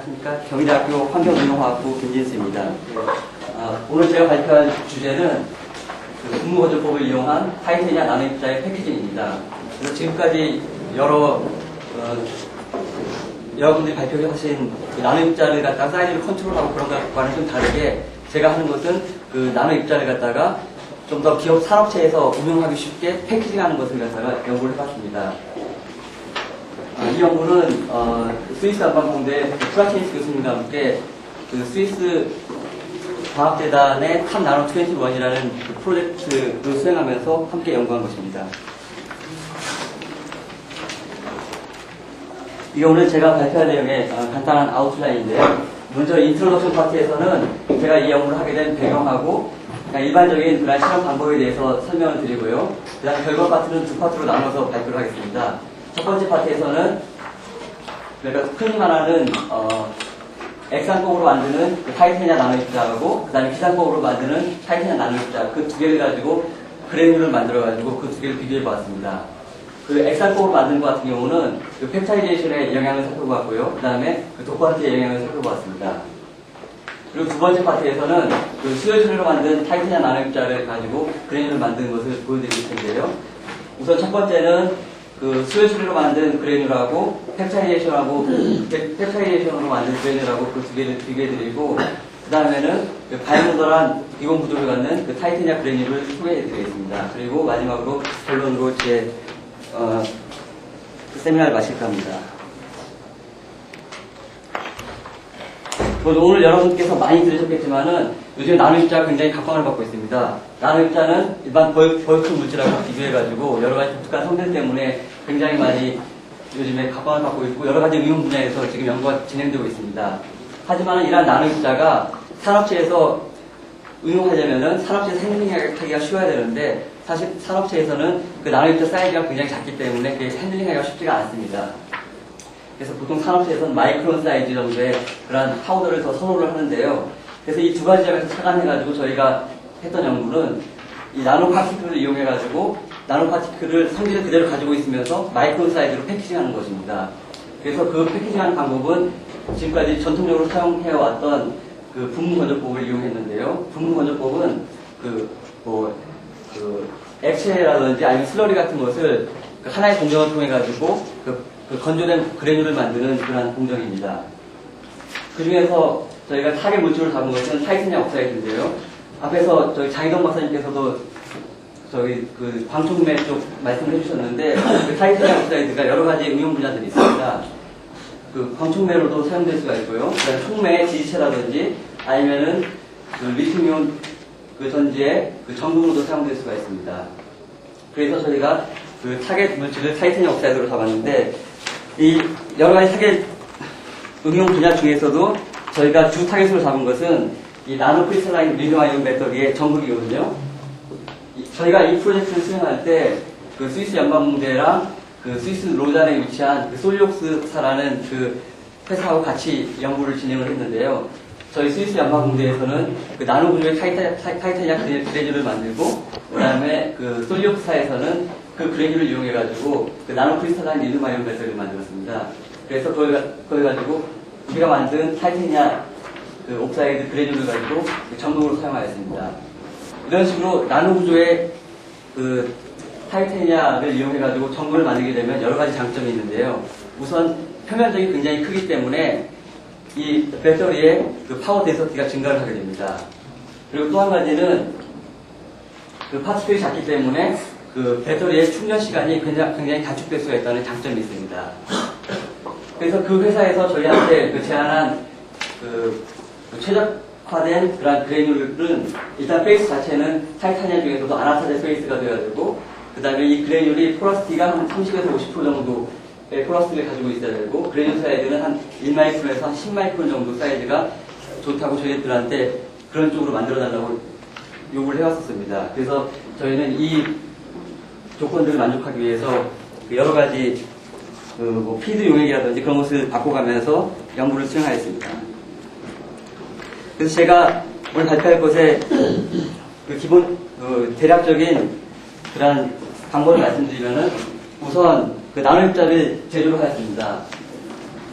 안녕하십니까. 경희대학교 환경운동화학부 김진수입니다. 오늘 제가 발표할 주제는 분무건조법을 이용한 타이테니아 나노입자의 패키징입니다. 그래서 지금까지 여러분들이 발표하신 나노입자를 갖다가 사이즈를 컨트롤하고 그런 것과는 좀 다르게 제가 하는 것은 그 나노입자를 갖다가 좀 더 기업 산업체에서 운용하기 쉽게 패키징하는 것을 갖다가 연구를 해봤습니다. 이 연구는 스위스 안방공대 프라티니스 교수님과 함께 그 스위스 과학재단의 탑 나노 21이라는 그 프로젝트를 수행하면서 함께 연구한 것입니다. 이게 오늘 제가 발표할 내용의 간단한 아웃라인인데요. 먼저 인트로덕션 파트에서는 제가 이 연구를 하게 된 배경하고 일반적인 그런 실험 방법에 대해서 설명을 드리고요. 그 다음 결과 파트는 두 파트로 나눠서 발표를 하겠습니다. 첫 번째 파트에서는 그러니까 흔히 말하는 액상법으로 만드는 그 타이테니아 나노입자하고 그 다음에 기상법으로 만드는 타이테니아 나노입자 그 두 개를 가지고 그래놀을 만들어가지고 그 두 개를 비교해 보았습니다. 그 액상법으로 만드는 것 같은 경우는 그 펩타이제이션의 영향을 살펴보았고요. 그 다음에 그 도파한테의 영향을 살펴보았습니다. 그리고 두 번째 파트에서는 그 수열 처리로 만든 타이테니아 나노입자를 가지고 그래놀을 만드는 것을 보여드릴 텐데요. 우선 첫 번째는 그 수열 처리로 만든 그래놀하고 펩타이제이션으로 만든 그래놀하고 그 두 개를 비교해드리고 그 다음에는 그 바이모더한 이공 구조를 갖는 그 타이테니아 그래놀을 소개해드리겠습니다. 그리고 마지막으로 결론으로 제 세미나를 마칠까 합니다. 오늘 여러분께서 많이 들으셨겠지만은 요즘 나노입자가 굉장히 각광을 받고 있습니다. 나노입자는 일반 벌크 물질하고 비교해가지고 여러가지 독특한 성질 때문에 굉장히 많이 요즘에 각광을 받고 있고 여러가지 응용 분야에서 지금 연구가 진행되고 있습니다. 하지만 이러한 나노입자가 산업체에서 응용하려면은 산업체에서 핸들링하기가 쉬워야 되는데 사실 산업체에서는 그 나노입자 사이즈가 굉장히 작기 때문에 핸들링하기가 쉽지가 않습니다. 그래서 보통 산업체에서는 마이크론 사이즈 정도의 그런 파우더를 더 선호를 하는데요. 그래서 이 두 가지 점에서 착안해가지고 저희가 했던 연구는 이 나노 파티클을 이용해가지고 나노 파티클을 성질을 그대로 가지고 있으면서 마이크론 사이즈로 패키징하는 것입니다. 그래서 그 패키징하는 방법은 지금까지 전통적으로 사용해왔던 그 분무건조법을 이용했는데요. 분무건조법은 액체라든지 아니면 슬러리 같은 것을 하나의 공정을 통해가지고 그 건조된 그래놀을 만드는 그런 공정입니다. 그 중에서 저희가 타겟 물질을 잡은 것은 타이테니아 옥사이드인데요. 앞에서 저희 장희동 박사님께서도 저희 그 광촉매 쪽 말씀을 해주셨는데 그 타이테니아 옥사이드가 여러 가지 응용 분야들이 있습니다. 그 광촉매로도 사용될 수가 있고요. 그다음에 촉매의 지지체라든지 아니면은 그 리튬이온 그 전지의 그 전극으로도 사용될 수가 있습니다. 그래서 저희가 그 타겟 물질을 타이테니아 옥사이드로 잡았는데 이 여러 가지 타겟 응용 분야 중에서도 저희가 주 타겟으로 잡은 것은 이 나노 크리스탈라인 리튬아이온 배터리의 전극이거든요. 저희가 이 프로젝트를 수행할 때 그 스위스 연방공대랑 그 스위스 로잔에 위치한 그 솔리옥스사라는 그 회사하고 같이 연구를 진행을 했는데요. 저희 스위스 연방공대에서는 그 나노 구조의 타이테니아 그래놀을 만들고 그 다음에 그 솔리옥스사에서는 그 그래놀을 이용해가지고 그 나노 크리스탈라인 리튬아이온 배터리를 만들었습니다. 그래서 그걸 가지고 우리가 만든 타이테니아 그 옥사이드 그래놀을 가지고 그 전극으로 사용하였습니다. 이런 식으로 나노 구조의 그 타이테니아를 이용해가지고 전극을 만들게 되면 여러 가지 장점이 있는데요. 우선 표면적이 굉장히 크기 때문에 이 배터리의 그 파워 데서티가 증가를 하게 됩니다. 그리고 또 한 가지는 그 파티클이 작기 때문에 그 배터리의 충전 시간이 굉장히 단축될 수가 있다는 장점이 있습니다. 그래서 그 회사에서 저희한테 그 제안한 그 최적화된 그런 그래놀은 일단 페이스 자체는 타이타니아 중에서도 아나타제 페이스가 되어야되고 그 다음에 이 그래놀이 포러시티가 한 30에서 50% 정도의 포러시티를 가지고 있어야 되고 그래놀 사이즈는 한 1마이크론에서 한 10마이크론 정도 사이즈가 좋다고 저희들한테 그런 쪽으로 만들어달라고 요구를 해왔었습니다. 그래서 저희는 이 조건들을 만족하기 위해서 여러 가지 뭐 피드 용액이라든지 그런 것을 바꿔가면서 연구를 수행하였습니다. 그래서 제가 오늘 발표할 것에 그 기본 대략적인 그런 방법을 말씀드리면은 우선 그 나노입자를 제조를 하였습니다.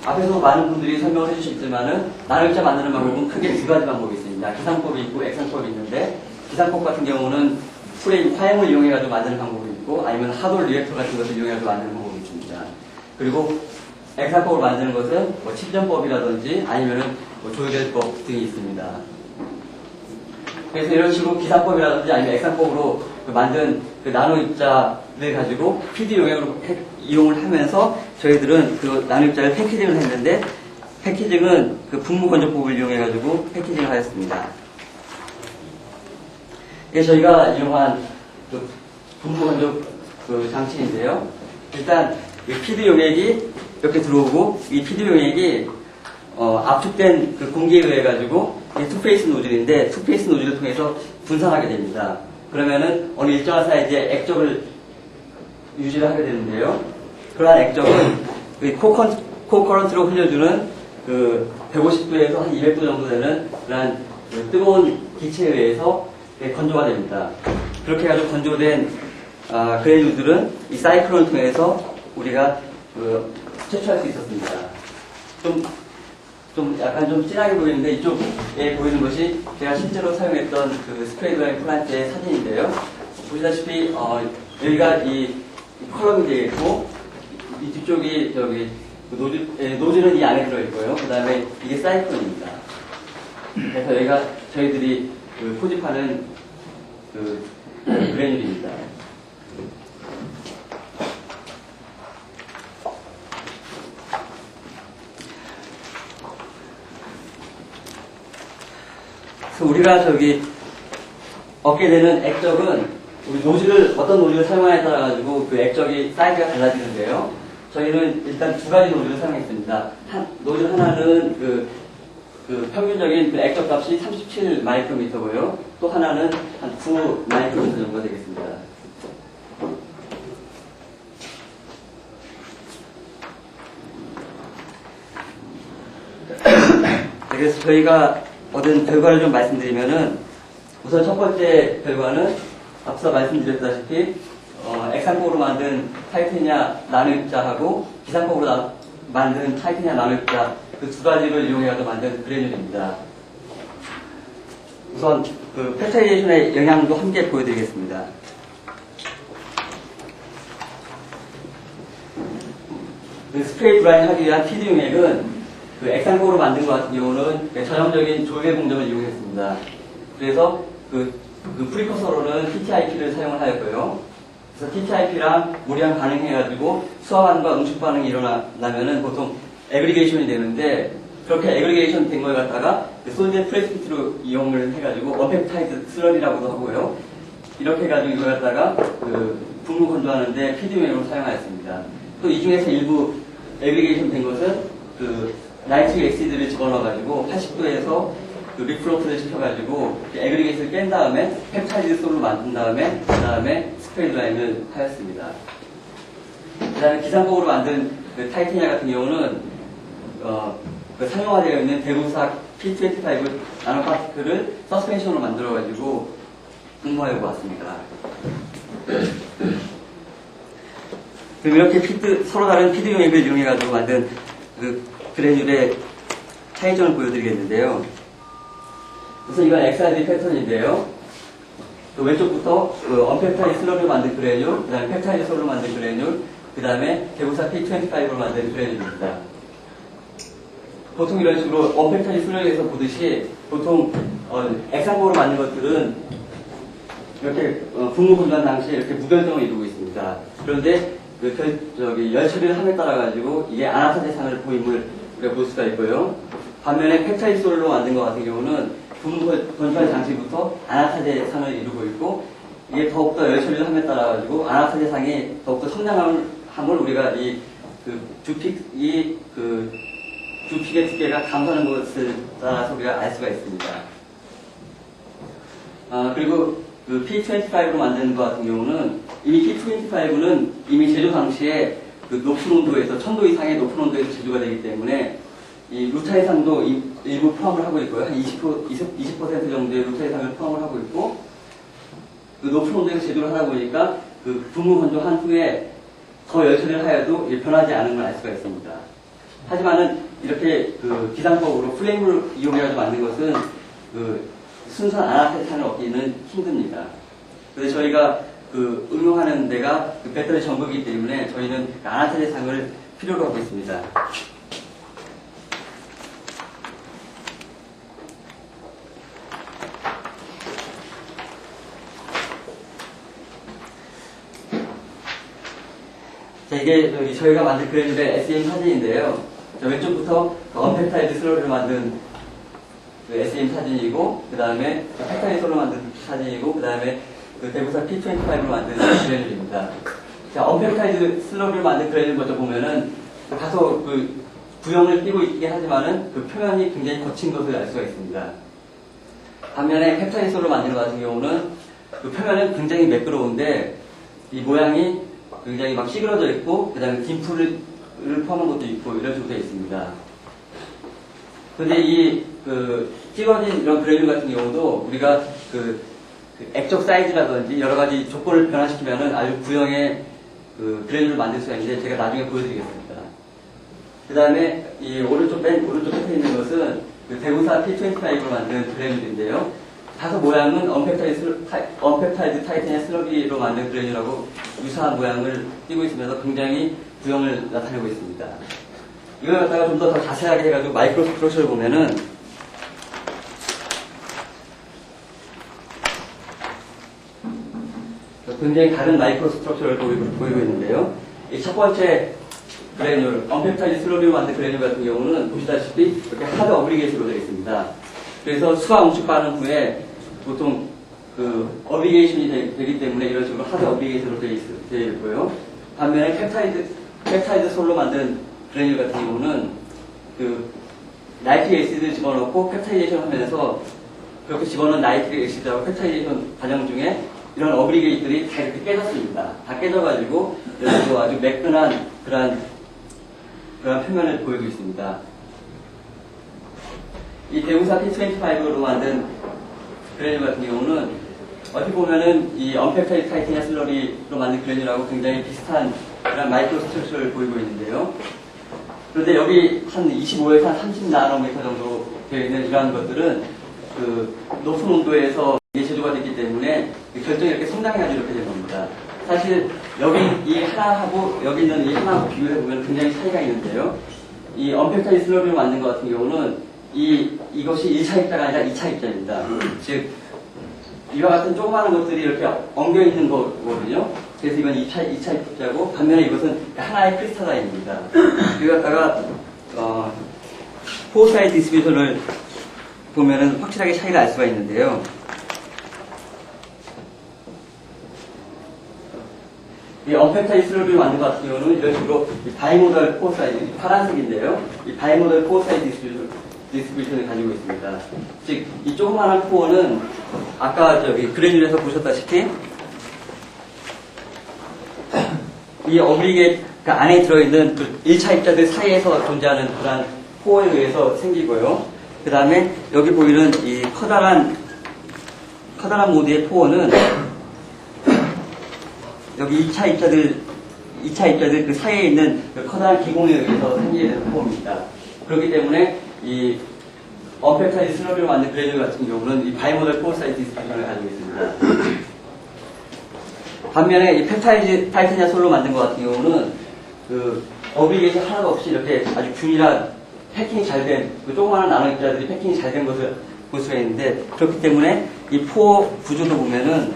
앞에서 많은 분들이 설명을 해주셨지만은 나눗자 만드는 방법은 크게 두 가지 방법이 있습니다. 기상법이 있고 액상법이 있는데 기상법 같은 경우는 프레임 화형을 이용해가지고 만드는 방법이 있고 아니면 하돌 리액터 같은 것을 이용해가지고 만드는 방법이 있습니다. 그리고 액상법을 만드는 것은 뭐 칩전법이라든지 아니면은 뭐 조율법 등이 있습니다. 그래서 이런 식으로 기상법이라든지 아니면 액상법으로 만든 그 나노 입자를 가지고 PD 용액으로 이용을 하면서 저희들은 그 나노 입자를 패키징을 했는데 패키징은 그 분무 건조법을 이용해가지고 패키징을 하였습니다. 이게 저희가 이용한 그 분무 건조 그 장치인데요. 일단 이 PD 용액이 이렇게 들어오고 이 PD 용액이 압축된 그 공기에 의해 가지고 이 투페이스 노즐인데 투페이스 노즐을 통해서 분산하게 됩니다. 그러면은 어느 일정한 사이즈의 액적을 유지를 하게 되는데요. 그러한 액적은 코커런트로 흘려주는 그 150도에서 한 200도 정도 되는 그러한 그 뜨거운 기체에 의해서 건조가 됩니다. 그렇게 해가지고 건조된 그래놀들은 이 사이클론을 통해서 우리가 채취할 수 있었습니다. 좀 약간 좀 진하게 보이는데 이쪽에 보이는 것이 제가 실제로 사용했던 그 스프레이 드라잉 플란트의 사진인데요. 보시다시피 여기가 이 컬럼이 되어 있고 이 뒤쪽이 저기 노즐은 이 안에 들어 있고요. 그 다음에 이게 사이클론입니다. 그래서 여기가 저희들이 그 포집하는 그 그래놀입니다. 우리가 얻게 되는 액적은 우리 어떤 노즐을 사용하냐에 따라 가지고 그 액적이 사이즈가 달라지는데요. 저희는 일단 두 가지 노즐을 사용했습니다. 노즐 하나는 그 평균적인 그 액적 값이 37 마이크로미터고요. 또 하나는 한 9 마이크로미터 정도 되겠습니다. 그래서 저희가 얻은 결과를 좀 말씀드리면은 우선 첫 번째 결과는 앞서 말씀드렸다시피 액상법으로 만든 타이타니아 나노입자하고 기상법으로 만든 타이타니아 나노입자 그 두 가지를 이용해서 만든 그래놀입니다. 우선 그 페스처라이제이션의 영향도 함께 보여드리겠습니다. 그 스프레이 드라잉 하기 위한 PD 용액은 그 액상법으로 만든 것 같은 경우는 전형적인 조개 공정을 이용했습니다. 그래서 그 프리커서로는 TTIP를 사용을 하였고요. 그래서 TTIP랑 물이랑 반응해가지고 수화 반응과 응축 반응이 일어나면은 보통 애그리게이션이 되는데 그렇게 애그리게이션 된 걸 갖다가 솔디움 프레시피트로 이용을 해가지고 언펩타이드 슬러리라고도 하고요. 이렇게 해가지고 이걸 갖다가 그 분무 건조하는데 PD 용액으로 사용하였습니다. 또 이 중에서 일부 애그리게이션 된 것은 그 나이트릭 엑시드를 집어넣어가지고 80도에서 그 리프로트를 시켜가지고 애그리게이트를 깬 다음에 펩타이드 솔로 만든 다음에 그 다음에 스프레이 드라잉을 하였습니다. 그 다음에 기상법으로 만든 그 타이타니아 같은 경우는 그 상용화되어 있는 대구삭 P25 나노파티클을 서스펜션으로 만들어가지고 분무하여 보았습니다. 그럼 이렇게 서로 다른 PD 용액을 이용해가지고 만든 그 그래놀의 차이점을 보여드리겠는데요. 우선 이건 XRD 패턴인데요. 또 왼쪽부터 언펩타이드 슬러리로 만든 그래놀, 그 다음에 펩타이드 솔로 만든 그래놀, 그 다음에 대구삭 P25로 만든 그래놀입니다. 보통 이런 식으로 언펩타이드 슬러리에서 보듯이 보통 액상법으로 만든 것들은 이렇게 분무 건조한 당시에 이렇게 무결점을 이루고 있습니다. 그런데 열 처리를 함에 따라 가지고 이게 아나타제상을 보임을 우리가 볼 수가 있고요. 반면에 펩타이드 솔로 만든 것 같은 경우는 분무 건조한 장치부터 아나타제상을 이루고 있고 이게 더욱더 열 처리를 함에 따라 가지고 아나타제상이 더욱더 성장함을 우리가 주픽의 두께가 감소하는 것을 따라서 우리가 알 수가 있습니다. 그리고 그 P25로 만든 것 같은 경우는 이미 P25는 이미 제조 당시에 그 높은 온도에서 1000도 이상의 높은 온도에서 제조가 되기 때문에 이 루타이산도 일부 포함을 하고 있고요. 한 20% 정도의 루타이산을 포함을 하고 있고 그 높은 온도에서 제조를 하다 보니까 그 분무 건조한 후에 더 열처리를 하여도 변하지 않은 걸 알 수가 있습니다. 하지만은 이렇게 그 기상법으로 플레임을 이용해서 만든 것은 그 순수한 아나테산을 얻기는 힘듭니다. 그래서 저희가 그 응용하는 데가 그 배터리 전극이기 때문에 저희는 아나테산을 필요로 하고 있습니다. 자, 이게 저희가 만든 그래놀의 SEM 사진인데요. 자, 왼쪽부터 언펙타이드 슬러리로 만든 그 SEM 사진이고, 그 다음에 펙타이드로 만든 사진이고, 그 다음에 그 대구사 P25로 만든 그래놀입니다. 자, 언펙타이드 슬러리로 만든 그래놀 먼저 보면은 다소 그 구형을 띄고 있긴 하지만은 그 표면이 굉장히 거친 것을 알 수가 있습니다. 반면에 펙타이드로 만든 것 같은 경우는 그 표면은 굉장히 매끄러운데 이 모양이 굉장히 막 찌그러져 있고, 그 다음에 dim플을 포함한 것도 있고, 이런 식으로 되어 있습니다. 근데 이, 찌그러진 이런 그래놀 같은 경우도 우리가 액적 사이즈라든지 여러 가지 조건을 변화시키면은 아주 구형의 그래놀을 만들 수가 있는데, 제가 나중에 보여드리겠습니다. 그 다음에 이 오른쪽 끝에 있는 것은 그 대구사 P25로 만든 그래놀인데요. 다소 모양은 언펙타이드 타이타늄 슬러기로 만든 그래놀하고 유사한 모양을 띄고 있으면서 굉장히 구형을 나타내고 있습니다. 이걸 갖다가 좀 더 자세하게 해가지고 마이크로 스트럭처를 보면은 굉장히 다른 마이크로 스트럭처를 보이고 있는데요. 이 첫 번째 그래놀, 언펙타이드 슬러기로 만든 그래놀 같은 경우는 보시다시피 이렇게 하드 어브리게이트로 되어 있습니다. 그래서 수화 응축 반응 후에 보통 어브리게이션이 되기 때문에 이런 식으로 하드 어브리게이션으로 되어 있고요. 반면에 펩타이드 솔로 만든 그래놀 같은 경우는 나이트릭 애시드를 집어넣고 펩타이제이션 하면서 그렇게 집어넣은 나이트릭 애시드하고 펩타이제이션 과정 중에 이런 어브리게이트들이 다 이렇게 깨졌습니다. 다 깨져가지고 여기서 아주 매끈한 그런 표면을 보이고 있습니다. 이 대우사 P25로 만든 그래놀 같은 경우는 어떻게 보면은 이 언펙타이드 타이타늄 슬러리로 만든 그래놀하고 굉장히 비슷한 그런 마이크로 스트럭처를 보이고 있는데요. 그런데 여기 한 25에서 한 30나노미터 정도 되어 있는 이러한 것들은 높은 온도에서 이게 제조가 됐기 때문에 결정이 이렇게 성장해가지고 이렇게 된 겁니다. 사실 여기 이 하나하고 여기 있는 이 하나하고 비교해보면 굉장히 차이가 있는데요. 이 언펙타이드 슬러리로 만든 것 같은 경우는 이것이 1차 입자가 아니라 2차 입자입니다. 즉, 이와 같은 조그마한 것들이 이렇게 엉겨있는 거거든요. 그래서 이건 2차 입자고, 반면에 이것은 하나의 크리스탈라인입니다. 이거 갖다가, 포 사이즈 디스트리뷰션을 보면은 확실하게 차이를 알 수가 있는데요. 이 언펙타이드 슬러리를 만든 것 같은 경우는 이런 식으로 바이모달 포 사이즈, 파란색인데요. 이 바이모달 포 사이즈 디스트리뷰션을 가지고 있습니다. 즉, 이 조그마한 포어는 아까 그래놀에서 보셨다시피 이 어브리게이트 안에 들어있는 1차 입자들 사이에서 존재하는 그런 포어에 의해서 생기고요. 그 다음에 여기 보이는 이 커다란 모드의 포어는 여기 2차 입자들 그 사이에 있는 그 커다란 기공에 의해서 생기게 되는 포어입니다. 그렇기 때문에 이 언펙타이드 슬러리로 만든 그래놀 같은 경우는 이 바이모달 포어 사이즈 디스트리뷰션을 가지고 있습니다. 반면에 이 펩타이드 타이타늄 솔로 만든 것 같은 경우는 어브리게이션 하나도 없이 이렇게 아주 균일한 패킹이 잘 된 조그마한 나노 입자들이 패킹이 잘 된 것을 볼 수가 있는데, 그렇기 때문에 이 포어 구조도 보면은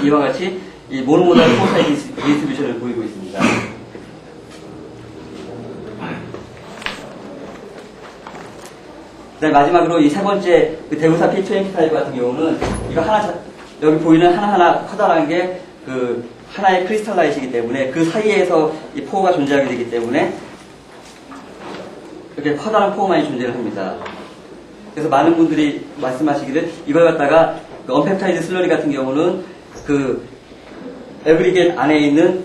이와 같이 이 모노모달 포어 사이즈 디스트리뷰션을 보이고 있습니다. 네, 마지막으로 이 세 번째 대구사 P25 같은 경우는 이거 여기 보이는 하나하나 커다란 게 하나의 크리스탈라이트이기 때문에 그 사이에서 이 포어가 존재하게 되기 때문에 이렇게 커다란 포어만이 존재를 합니다. 그래서 많은 분들이 말씀하시기를 이걸 갖다가 언펙타이드 슬러리 같은 경우는 에브리겟 안에 있는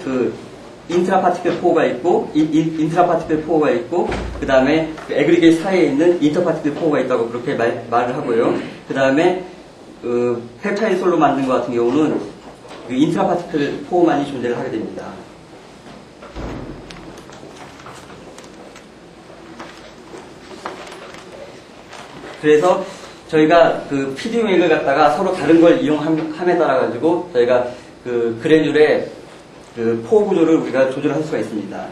인트라파티클 포어가 있고, 인트라파티클 포어가 있고, 그 다음에 에그리게이트 사이에 있는 인터파티클 포어가 있다고 그렇게 말을 하고요. 그 다음에 펩타이드 솔로 만든 것 같은 경우는 인트라파티클 포어만이 존재를 하게 됩니다. 그래서 저희가 그 PD 맥을 갖다가 서로 다른 걸 이용함에 따라 가지고 저희가 그 그래듈의 그 포 구조를 우리가 조절할 수가 있습니다.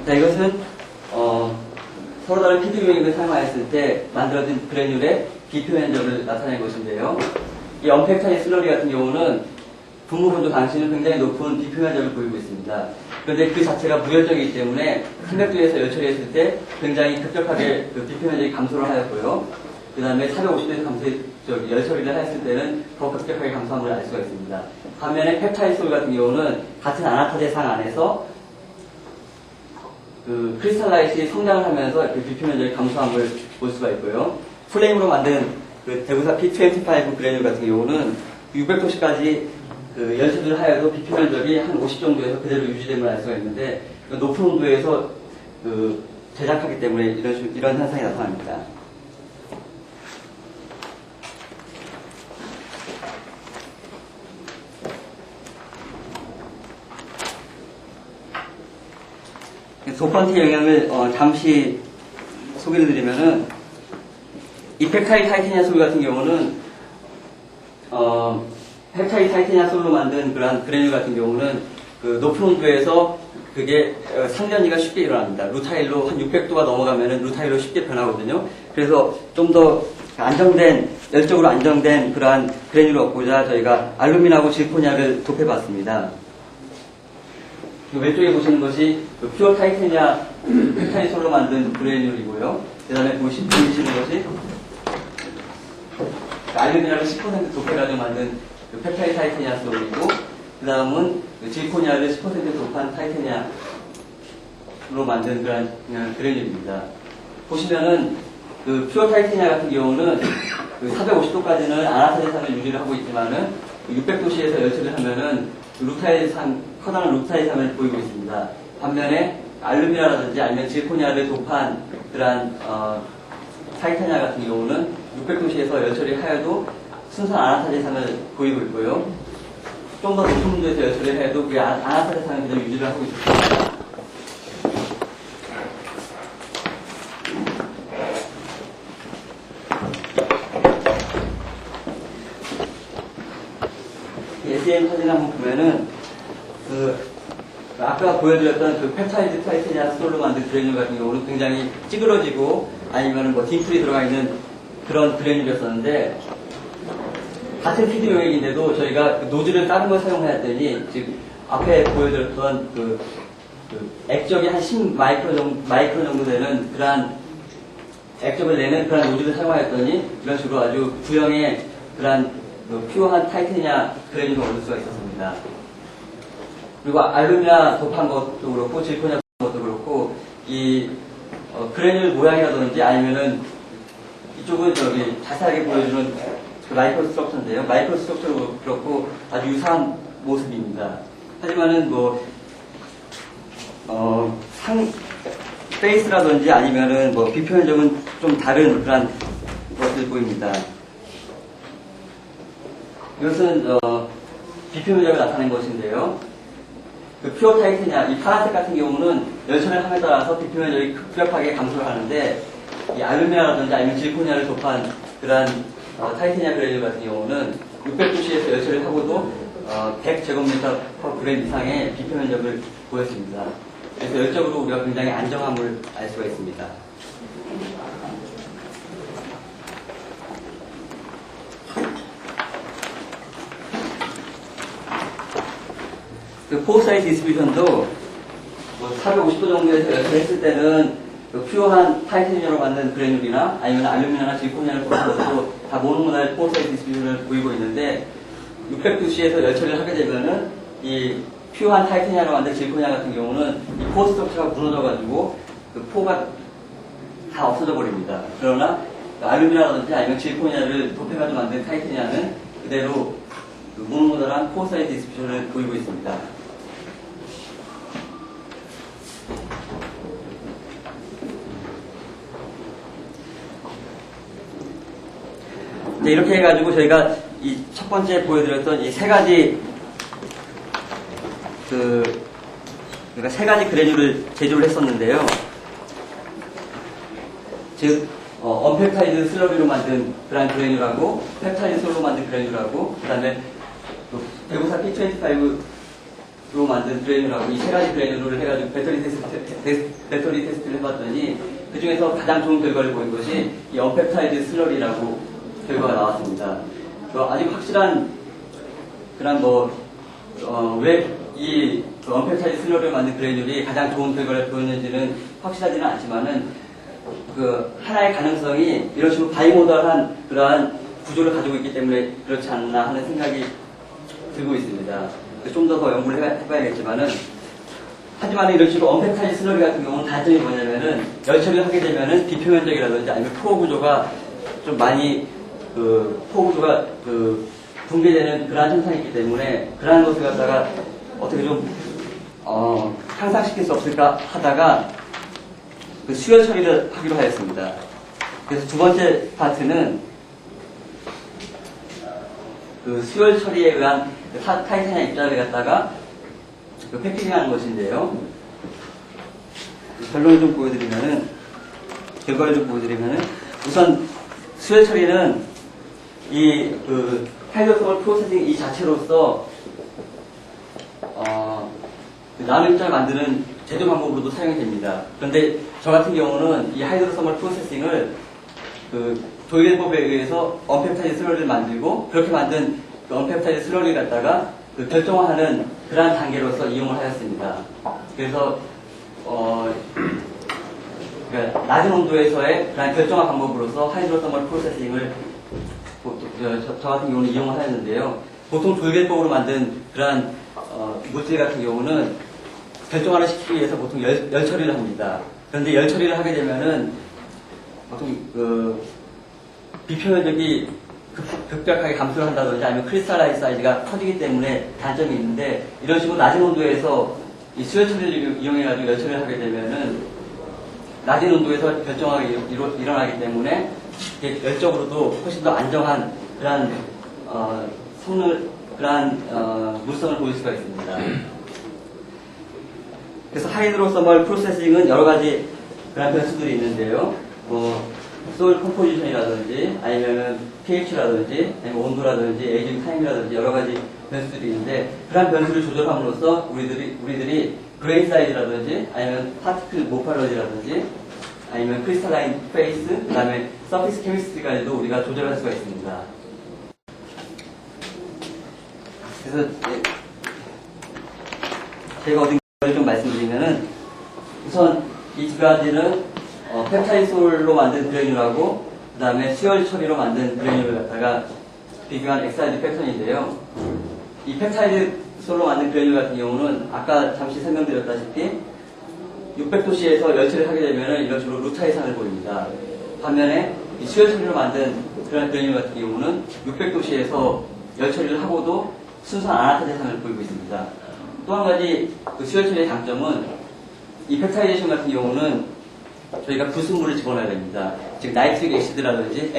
자, 이것은 서로 다른 PD 맥을 사용하였을 때 만들어진 그래듈의 비표 면적을 나타낸 것인데요. 이 언팩차이 슬러리 같은 경우는 분무 건조 강수는 굉장히 높은 비표 면적을 보이고 있습니다. 그런데 그 자체가 무열적이기 때문에 300도에서 열처리했을 때 굉장히 급격하게 그 비표 면적이 감소를 하였고요. 그 다음에 450도에서 열처리를 했을 때는 더 급격하게 감소함을 알 수가 있습니다. 반면에 펩타이솔 같은 경우는 같은 아나타제상 안에서 그 크리스탈라이트이 성장을 하면서 그 비표 면적이 감소함을 볼 수가 있고요. 플레임으로 만든 그 대구사 P25 그래듈 같은 경우는 600도씨까지 그 열처리를 하여도 비표 면적이 한 50 정도에서 그대로 유지됨을 알 수가 있는데 높은 온도에서 그 제작하기 때문에 이런 현상이 나타납니다. 도펀트의 영향을 잠시 소개를 드리면은 이펙타일 타이타니아 솔 같은 경우는 펩타일 타이타니아 솔로 만든 그런 그래듈 같은 경우는 그 높은 온도에서 그게 상전이가 쉽게 일어납니다. 루타일로 한 600도가 넘어가면은 루타일로 쉽게 변하거든요. 그래서 좀 더 안정된 열적으로 안정된 그러한 그래듈을 얻고자 저희가 알루미늄하고 질코니아를 도패봤습니다. 왼쪽에 보시는 것이 그 퓨어 타이타니아 펩타일 솔로 만든 그래듈이고요. 그 다음에 보시는 것이 알루미늄을 10% 도패가지고 만든 그 펩타일 타이타니아 솔이고, 그 다음은 그 질코니아를 10% 도패한 타이타니아로 만든 그런 그래듈입니다. 보시면은 그 퓨어 타이타니아 같은 경우는 그 450도까지는 아나타제상을 유지를 하고 있지만은 600도씨에서 열처리를 하면은 커다란 루타이산을 보이고 있습니다. 반면에 알루미늄이라든지 아니면 질코니아를 도판 그러한 타이타니아 같은 경우는 600도씨에서 열처리를 하여도 순수한 아나타제상을 보이고 있고요. 좀 더 높은 온도에서 열처리를 해도 그 아나타제상을 그대로 유지를 하고 있습니다. SEM 사진 한번 보면은 아까 보여드렸던 그 펩타이드 타이타니아 솔로 만든 그래듈 같은 경우는 굉장히 찌그러지고 아니면은 뭐 딩플이 들어가 있는 그런 그래듈이었었는데 같은 PD 용액인데도 저희가 그 노즐을 다른 걸 사용하였더니 지금 앞에 보여드렸던 그 액적이 한 10마이크론 정도 되는 그러한 액적을 내는 그런 노즐을 사용하였더니 이런 식으로 아주 구형의 그러한 퓨어한 타이타니아 그래듈을 얻을 수가 있었습니다. 그리고 알루미늄 도판 것도 그렇고 질코니아 도판 것도 그렇고 이 그래듈 모양이라든지 아니면은 이쪽은 저기 자세하게 보여주는 그 마이크로 스트럭처인데요. 마이크로 스트럭처도 그렇고 아주 유사한 모습입니다. 하지만은 페이스라든지 아니면은 비표 면적은 좀 다른 그런 것을 보입니다. 이것은 비표 면적을 나타낸 것인데요. 그 퓨어 타이타니아, 이 파란색 같은 경우는 열처리를 함에 따라서 비표 면적이 급격하게 감소를 하는데 이 알루미늄이라든지 아니면 질코니아를 도판 그러한 타이타니아 그래듈 같은 경우는 600도씨에서 열처리를 하고도 100제곱미터 퍼 그램 이상의 비표 면적을 보였습니다. 그래서 열적으로 우리가 굉장히 안정함을 알 수가 있습니다. 그 포어 사이즈 디스트리뷰션도 450도 정도에서 열처리했을 때는 그 퓨어한 타이타늄으로 만든 그래듈이나 아니면 알루미늄이나 질코니아를 보면서도 다 모노모달 포어 사이즈 디스트리뷰션을 보이고 있는데 600도씨에서 열처리를 하게 되면은 이 퓨어한 타이타늄으로 만든 질코니아 같은 경우는 이 포어 스트럭처가 무너져가지고 그 포가 다 없어져 버립니다. 그러나 알루미늄이라든지 아니면 질코니아를 도패가지고 만든 타이타늄은 그대로 그 모노모달한 포어 사이즈 디스트리뷰션을 보이고 있습니다. 네, 이렇게 해가지고 저희가 이 첫 번째 보여드렸던 이 세 가지 저희가 세 가지 그래뉴를 제조를 했었는데요. 즉, 언펩타이드 슬러리로 만든 그런 그래뉴라고, 펩타이드 솔로 만든 그래뉴라고, 그 다음에 대구사 P25로 만든 그래뉴라고, 이 세 가지 그래뉴를 해가지고 배터리 테스트를 해봤더니, 그 중에서 가장 좋은 결과를 보인 것이 이 언펩타이드 슬러리라고 결과가 나왔습니다. 아직 확실한 그런 왜 이 언펩타이드 슬러리를 만든 그래뉴이 가장 좋은 결과를 보였는지는 확실하지는 않지만은 하나의 가능성이 이런 식으로 바이모달한 그러한 구조를 가지고 있기 때문에 그렇지 않나 하는 생각이 들고 있습니다. 좀 더 연구를 해봐야겠지만은 하지만 이런 식으로 언펩타이드 슬러리 같은 경우는 단점이 뭐냐면은 열 처리를 하게 되면은 비표면적이라든지 아니면 포 구조가 좀 많이 포 구조가 붕괴되는 그러한 현상이 있기 때문에 그러한 것을 갖다가 어떻게 좀 향상시킬 수 없을까 하다가 수열 처리를 하기로 하였습니다. 그래서 두 번째 파트는 수열 처리에 의한 타이타늄 입자를 갖다가 패키징하는 것인데요. 결론을 좀 보여드리면은, 결과를 좀 보여드리면은, 우선 수열 처리는 하이드로솔 프로세싱 이 자체로서 나노 입자를 만드는 제조 방법으로도 사용이 됩니다. 그런데 저 같은 경우는 이 하이드로소멀 프로세싱을 조일법에 의해서 언펩타이드 슬러리를 만들고 그렇게 만든 언펩타이드 슬러리를 갖다가 결정화하는 그러한 단계로서 이용을 하였습니다. 그래서 그러니까 낮은 온도에서의 그런 결정화 방법으로서 하이드로소멀 프로세싱을 저 같은 경우는 이용을 하였는데요. 보통 조일법으로 만든 그러한 물질 같은 경우는 결정화를 시키기 위해서 보통 열 처리를 합니다. 그런데 열 처리를 하게 되면은 보통 비표면적이 급격하게 감소를 한다든지 아니면 크리스탈라이즈 사이즈가 커지기 때문에 단점이 있는데 이런 식으로 낮은 온도에서 이 수열 처리를 이용해가지고 열 처리를 하게 되면은 낮은 온도에서 결정화가 일어나기 때문에 열적으로도 훨씬 더 안정한 그러한 물성을 보일 수가 있습니다. 그래서 하이드로소멀 프로세싱은 여러 가지 그런 변수들이 있는데요. 소일 컴포지션이라든지 아니면 pH라든지 아니면 온도라든지 에이징 타임이라든지 여러 가지 변수들이 있는데 그런 변수를 조절함으로써 우리들이 그레인 사이즈라든지 아니면 파티클 모파러지라든지 아니면 크리스탈라인 페이스 그 다음에 서피스 케미스트리까지도 우리가 조절할 수가 있습니다. 그래서 제가 얻은 걸 좀 말씀드리면은 우선 이 두 가지는 펩타이솔로 만든 그래뉴라고 그 다음에 수열 처리로 만든 그래뉴를 갖다가 비교한 엑사이드 패턴인데요. 이 펩타이솔로 만든 그래뉴 같은 경우는 아까 잠시 설명드렸다시피 600도씨에서 열 처리를 하게 되면 이런 식으로 루타 이상을 보입니다. 반면에 이 수열 처리로 만든 그런 그래뉴 같은 경우는 600도씨에서 열 처리를 하고도 순수한 아나타 대상을 보이고 있습니다. 또 한 가지 수열 처리의 장점은 이 펩타이제이션 같은 경우는 저희가 불순물을 집어넣어야 됩니다. 즉 나이트릭 엑시드라든지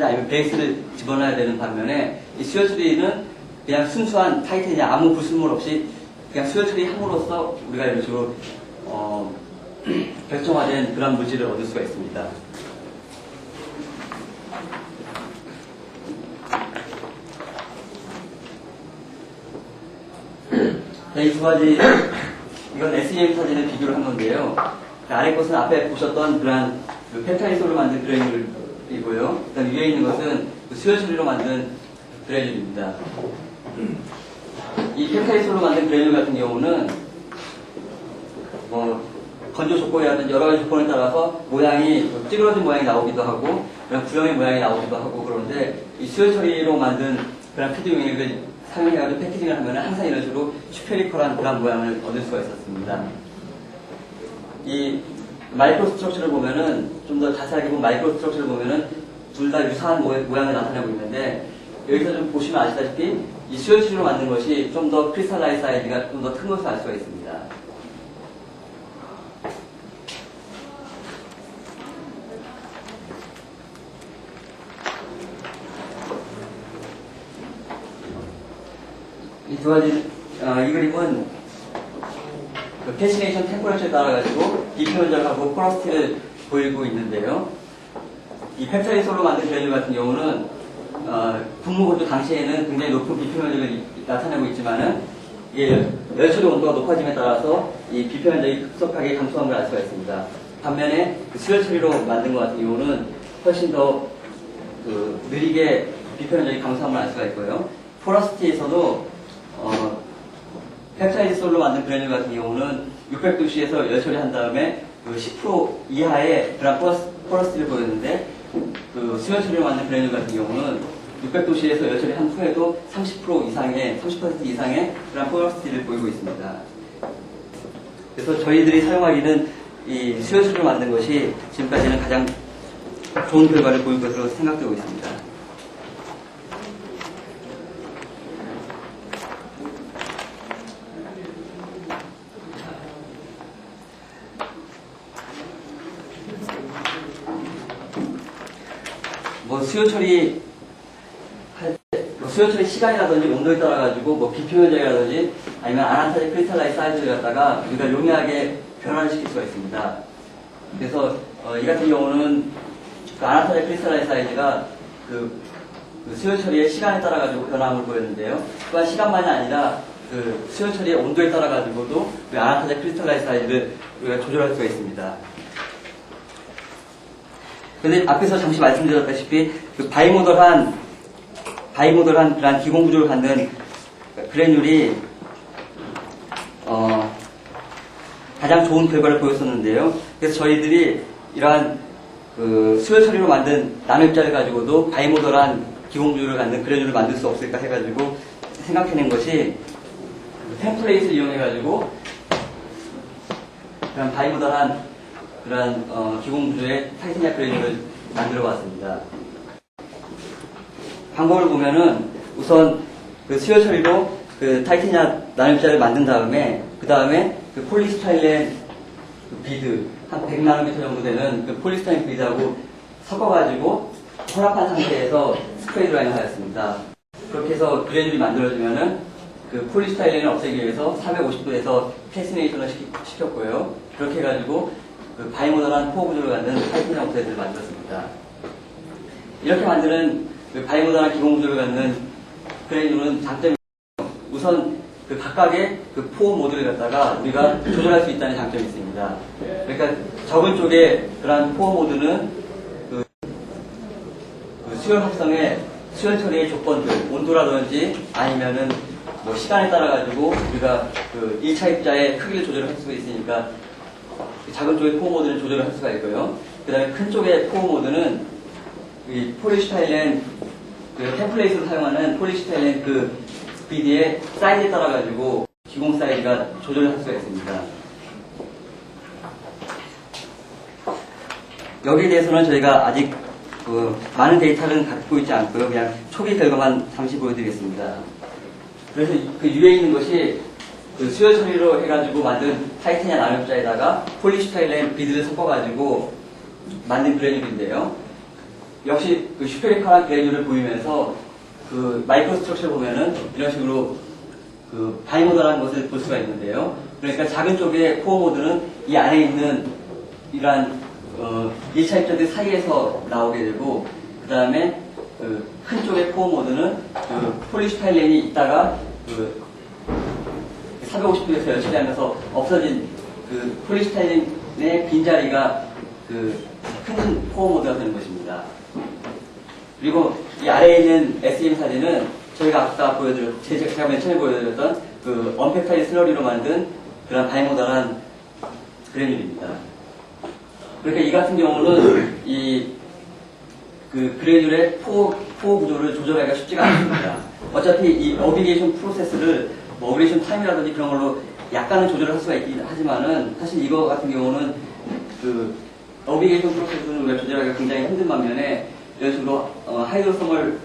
아니면 베이스를 집어넣어야 되는 반면에 이 수열 처리는 그냥 순수한 타이타늄 아무 불순물 없이 그냥 수열 처리함으로써 우리가 이런 식으로 결정화된 그런 물질을 얻을 수가 있습니다. 이 두 가지, 이건 SEM 사진을 비교를 한 건데요. 아래 것은 앞에 보셨던 그러한 펩타이솔로 만든 그래뉴이고요. 그 다음 위에 있는 것은 수열 처리로 만든 그래뉴입니다. 이 펩타이솔로 만든 그래뉴 같은 경우는 건조 조건이라든지 여러 가지 조건에 따라서 모양이 찌그러진 모양이 나오기도 하고 그런 구형의 모양이 나오기도 하고 그런데 이 수열 처리로 만든 그런 피드 용액을 사용해가지고 패키징을 하면 항상 이런 식으로 스페리컬한 그런 모양을 얻을 수가 있었습니다. 이 마이크로 스트럭처를 보면은 좀 더 자세하게 보면 마이크로 스트럭처를 보면은 둘 다 유사한 모양을 나타내고 있는데 여기서 좀 보시면 아시다시피 이 수열 처리로 만든 것이 좀 더 크리스탈라이즈 사이즈가 좀 더 큰 것을 알 수가 있습니다. 이 두 가지, 이 그림은 패시네이션 템퍼레처에 따라가지고 비표면적하고 포러스티를 보이고 있는데요. 이 펩타이솔로 만든 그래놀 같은 경우는 분무구조 당시에는 굉장히 높은 비표면적을 나타내고 있지만은 열 처리 온도가 높아짐에 따라서 이 비표면적이 급속하게 감소한 걸 알 수가 있습니다. 반면에 그 수열 처리로 만든 것 같은 경우는 훨씬 더 느리게 비표면적이 감소한 걸 알 수가 있고요. 포러스티에서도 펩타이솔로 만든 그래놀 같은 경우는 600도씨에서 열 처리한 다음에 10% 이하의 그런 포러스티를 보였는데 수열 처리로 만든 그래놀 같은 경우는 600도씨에서 열 처리한 후에도 30% 이상의 그런 포러스티를 보이고 있습니다. 그래서 저희들이 사용하기는 이 수열 처리로 만든 것이 지금까지는 가장 좋은 결과를 보일 것으로 생각되고 있습니다. 수요 처리 시간이라든지 온도에 따라가지고 비표면적이라든지 아니면 아나타제 크리스탈라인 사이즈를 갖다가 우리가 용이하게 변화를 시킬 수가 있습니다. 그래서 이 같은 경우는 아나타제 크리스탈라인 사이즈가 수요 처리의 시간에 따라가지고 변화함을 보였는데요. 또한 시간만이 아니라 수요 처리의 온도에 따라가지고도 아나타제 크리스탈라인 사이즈를 우리가 조절할 수가 있습니다. 근데 앞에서 잠시 말씀드렸다시피 바이모더한 그런 기공 구조를 갖는 그래놀이 가장 좋은 결과를 보였었는데요. 그래서 저희들이 이러한 수열 처리로 만든 남입자를 가지고도 바이모더한 기공 구조를 갖는 그래놀을 만들 수 없을까 해가지고 생각해낸 것이 템플레이트를 이용해가지고 그런 바이모더한 그런 기공 구조의 타이타니아 그래놀을 만들어 봤습니다. 방법을 보면은 우선 수열 처리로 타이타니아 나노입자를 만든 다음에 그 다음에 폴리스타일렌 비드 한 100나노미터 정도 되는 폴리스타일렌 비드하고 섞어가지고 혼합한 상태에서 스프레이 드라이를 하였습니다. 그렇게 해서 그래놀이 만들어지면은 폴리스타일렌을 없애기 위해서 450도에서 패시네이션을 시켰고요. 그렇게 해가지고 바이모더한 포어 구조를 갖는 타이타니아 옥사이드를 만들었습니다. 이렇게 만드는 바이모더한 기공 구조를 갖는 그래놀은 장점이 우선 각각의 포어 모드를 갖다가 우리가 조절할 수 있다는 장점이 있습니다. 그러니까 적은 쪽에 그러한 포어 모드는 수열 합성의 수열 처리의 조건들, 온도라든지 아니면은 시간에 따라 가지고 우리가 1차 입자의 크기를 조절할 수가 있으니까 작은 쪽의 포어 모드는 조절을 할 수가 있고요. 그 다음에 큰 쪽의 포어 모드는 이 폴리스타일렌 템플레이트로 사용하는 폴리스타일렌 비드의 사이즈에 따라 가지고 기공 사이즈가 조절을 할 수가 있습니다. 여기에 대해서는 저희가 아직 많은 데이터는 갖고 있지 않고요. 그냥 초기 결과만 잠시 보여드리겠습니다. 그래서 위에 있는 것이 수열 처리로 해가지고 만든 타이타니아 나노입자에다가 폴리스타일렌 비드를 섞어가지고 만든 그래놀인데요. 역시 슈페리컬한 그래놀을 보이면서 마이크로 스트럭처를 보면은 이런 식으로 바이모더라는 것을 볼 수가 있는데요. 그러니까 작은 쪽의 포어 모드는 이 안에 있는 이러한 1차 입자들 사이에서 나오게 되고, 그 다음에 큰 쪽의 포어 모드는 폴리스타일렌이 있다가 450도에서 열처리하면서 없어진 폴리스타일렌의 빈자리가 큰 포어 모드가 되는 것입니다. 그리고 이 아래에 있는 SEM 사진은 저희가 아까 제가 맨 처음에 보여드렸던 언펙타이드 슬러리로 만든 그런 바이모더한 그래놀입니다. 그러니까 이 같은 경우는 그래놀의 포어 구조를 조절하기가 쉽지가 않습니다. 어차피 이 어비게이션 프로세스를 어비게이션 타임이라든지 그런 걸로 약간은 조절을 할 수가 있긴 하지만은 사실 이거 같은 경우는 어비게이션 프로세스는 우리가 조절하기가 굉장히 힘든 반면에 이런 식으로 하이드로섬을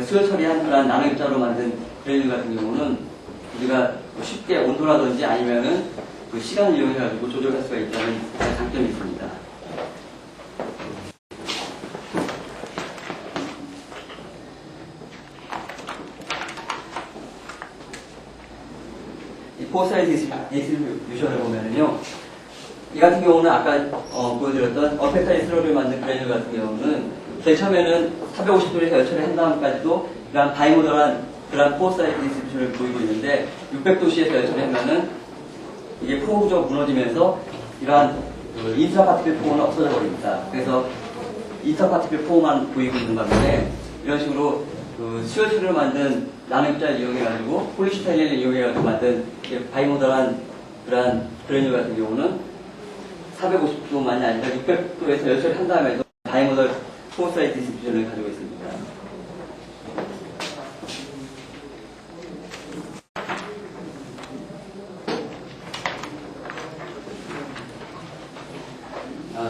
수열 처리한 그런 나노입자로 만든 그래놀 같은 경우는 우리가 쉽게 온도라든지 아니면은 시간을 이용해가지고 조절할 수가 있다는 장점이 있습니다. 포사이드 디스트리뷰션을 보면은요, 이 같은 경우는 아까 보여드렸던 어펙타이드 슬러리를 만든 그래놀 같은 경우는 제일 처음에는 450도에서 열처리 한 다음까지도 이러한 바이모더한 그런 포사이드 디스트리뷰션을 보이고 있는데 600도씨에서 열처리하면은 이게 포 구조가 무너지면서 이러한 인터파티클 포는 없어져 버립니다. 그래서 인터파티클 포만 보이고 있는 반면에 이런 식으로 수혈수를 만든 나노입자를 이용해가지고 폴리스타이렌을 이용해가지고 만든 바이모더한 그러한 그래놀 같은 경우는 450도만이 아니라 600도에서 열처리 한 다음에도 바이모더 포사이드 디스트리뷰션을 가지고 있습니다.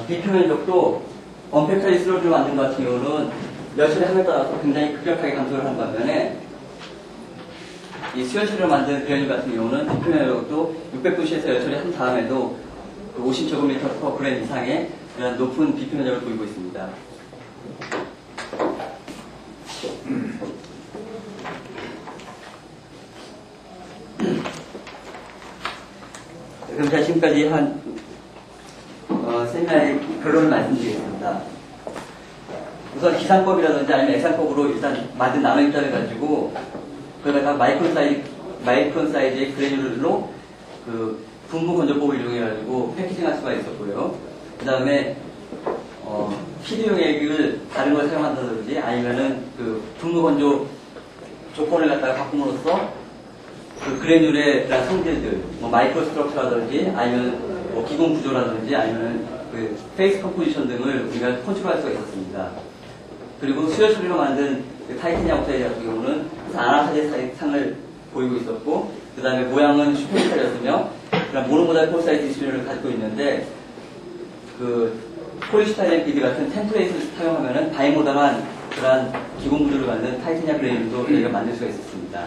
비표면적도 언펙타이드 슬러리를 만든 것 같은 경우는 열처리함에 따라서 굉장히 급격하게 감소를 한 반면에 이 수혈수를 만든 그래놀 같은 경우는 비표면적도 600도씨에서 열처리 한 다음에도 50제곱미터 퍼 그램 이상의 이런 높은 비표면적을 보이고 있습니다. 그럼 제가 지금까지 한 세미나의 결론을 말씀드리겠습니다. 우선 기상법이라든지 아니면 액상법으로 일단 만든 나노입자를 가지고 거기다가 마이크론 사이즈의 그래놀로 분무 건조법을 이용해가지고 패키징할 수가 있었고요. 그 다음에 피드 용액을 다른 걸 사용한다든지 아니면은 분무 건조 조건을 갖다가 바꿈으로써 그래놀의 성질들, 마이크로 스트럭처라든지 아니면 기공 구조라든지 아니면 페이스 컴포지션 등을 우리가 컨트롤할 수가 있었습니다. 그리고 수혈 처리로 만든 타이타니아 옥사이드 같은 경우는 아나사제 상을 보이고 있었고, 그 다음에 모양은 슈퍼스타였으며, 모노모달 포사이드 디스플레이를 가지고 있는데, 폴리스타이렌 비드 같은 템플레이트를 사용하면은 바이모달한 그러한 기공 구조를 만든 타이타니아 그레인도 저희가 만들 수가 있었습니다.